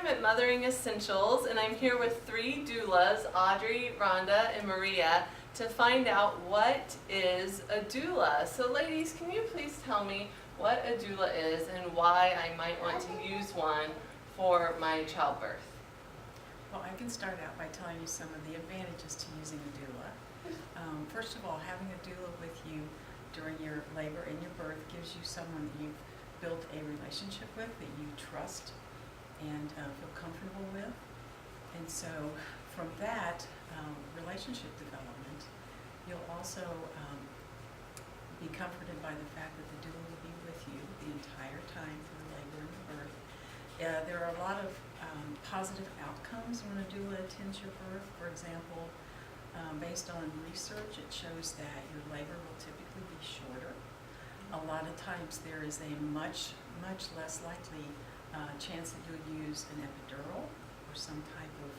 at Mothering Essentials, and I'm here with 3 doulas, Audrey, Rhonda, and Maria, to find out what is a doula. So ladies, can you please tell me what a doula is and why I might want to use one for my childbirth? Well, I can start out by telling you some of the advantages to using a doula. First of all, having a doula with you during your labor and your birth gives you someone that you've built a relationship with, that you trust and feel comfortable with. And so from that relationship development, you'll also be comforted by the fact that the doula will be with you the entire time through the labor and the birth. There are a lot of positive outcomes when a doula attends your birth. For example, based on research, it shows that your labor will typically be shorter. A lot of times there is a much less likely chance that you'll use an epidural or some type of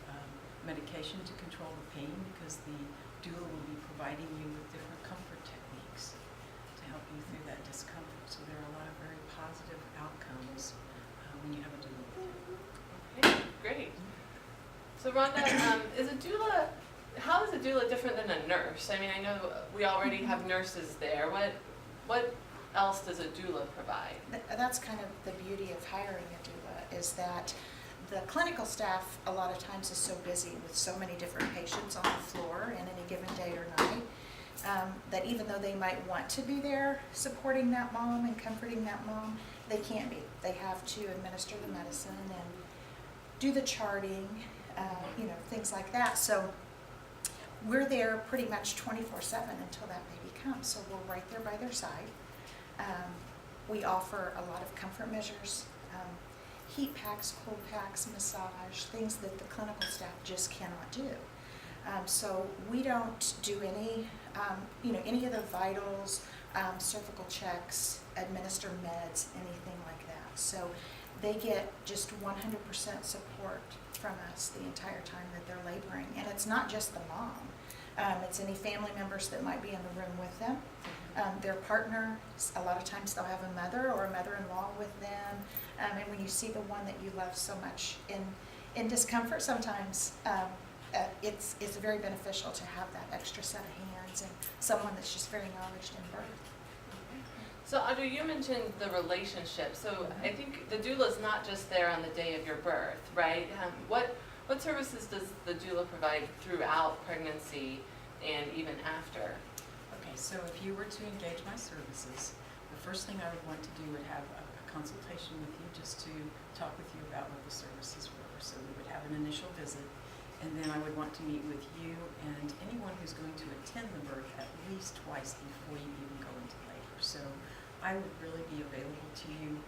medication to control the pain, because the doula will be providing you with different comfort techniques to help you through that discomfort. So there are a lot of very positive outcomes when you have a doula with you. Okay, great. So Rhonda, how is a doula different than a nurse? I mean, I know we already have nurses there. What else does a doula provide? That's kind of the beauty of hiring a doula, is that the clinical staff a lot of times is so busy with so many different patients on the floor in any given day or night, that even though they might want to be there supporting that mom and comforting that mom, they can't be. They have to administer the medicine and do the charting, things like that. So we're there pretty much 24/7 until that baby comes. So we're right there by their side. We offer a lot of comfort measures, heat packs, cold packs, massage, things that the clinical staff just cannot do. So we don't do any of the vitals, cervical checks, administer meds, anything like that. So they get just 100% support from us the entire time that they're laboring. And it's not just the mom. It's any family members that might be in the room with them. Their partner, a lot of times they'll have a mother or a mother-in-law with them. And when you see the one that you love so much in discomfort sometimes, it's very beneficial to have that extra set of hands and someone that's just very knowledgeable in birth. So Audrey, you mentioned the relationship. So I think the doula is not just there on the day of your birth, right? What services does the doula provide throughout pregnancy and even after? Okay, so if you were to engage my services, the first thing I would want to do would have a consultation with you, just to talk with you about what the services were. So we would have an initial visit, and then I would want to meet with you and anyone who's going to attend the birth at least twice before you even go into labor. So I would really be available to you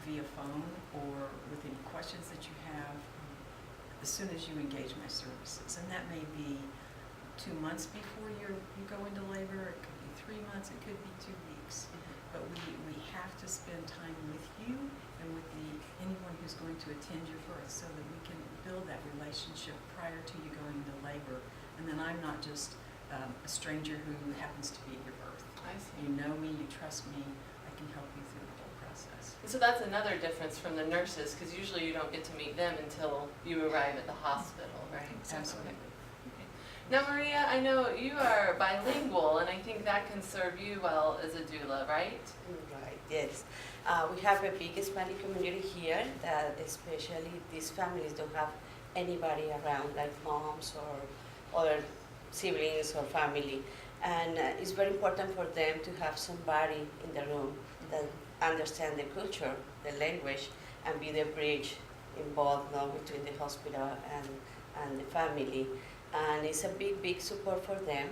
via phone or with any questions that you have as soon as you engage my services. And that may be 2 months before you go into labor. It could be 3 months. It could be 2 weeks. But we have to spend time with you and with anyone who's going to attend your birth, so that we can build that relationship prior to you going into labor. And then I'm not just a stranger who happens to be at your birth. I see. You know me, you trust me, I can help you through the whole process. So that's another difference from the nurses, because usually you don't get to meet them until you arrive at the hospital, right? Absolutely. Okay. Now Maria, I know you are bilingual, and I think that can serve you well as a doula, right? Right, yes. We have a big Hispanic community here, that especially these families don't have anybody around, like moms or other siblings or family. And it's very important for them to have somebody in the room that understand the culture, the language, and be the bridge involved between the hospital and the family. And it's a big support for them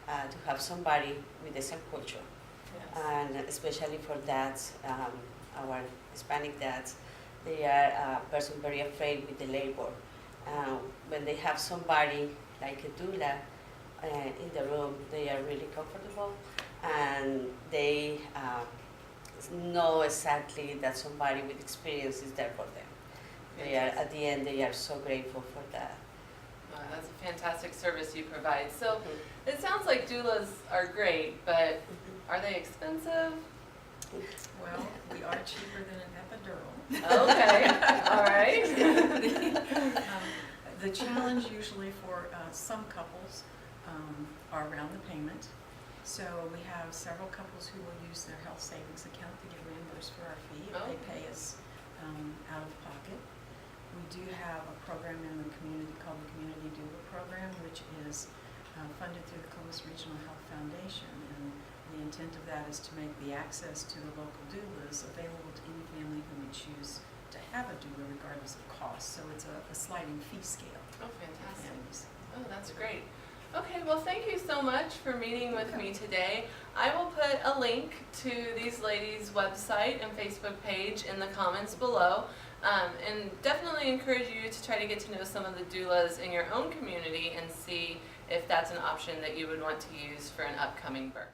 to have somebody with the same culture. Yes. And especially for dads, our Hispanic dads, they are a person very afraid with the labor. When they have somebody like a doula in the room, they are really comfortable, and they know exactly that somebody with experience is there for them. They are, at the end, they are so grateful for that. That's a fantastic service you provide. So it sounds like doulas are great, but are they expensive? Well, we are cheaper than an epidural. Okay, all right. challenge usually for some couples are around the payment. So we have several couples who will use their health savings account to get reimbursed for our fee if they pay us out of pocket. We do have a program in the community called the Community Doula Program, which is funded through the Columbus Regional Health Foundation. And the intent of that is to make the access to the local doulas available to any family who would choose to have a doula regardless of cost. So it's a sliding fee scale. Oh, for fantastic. families. Oh, that's great. Okay, well, thank you so much for meeting with me today. I will put a link to these ladies' website and Facebook page in the comments below, and definitely encourage you to try to get to know some of the doulas in your own community and see if that's an option that you would want to use for an upcoming birth.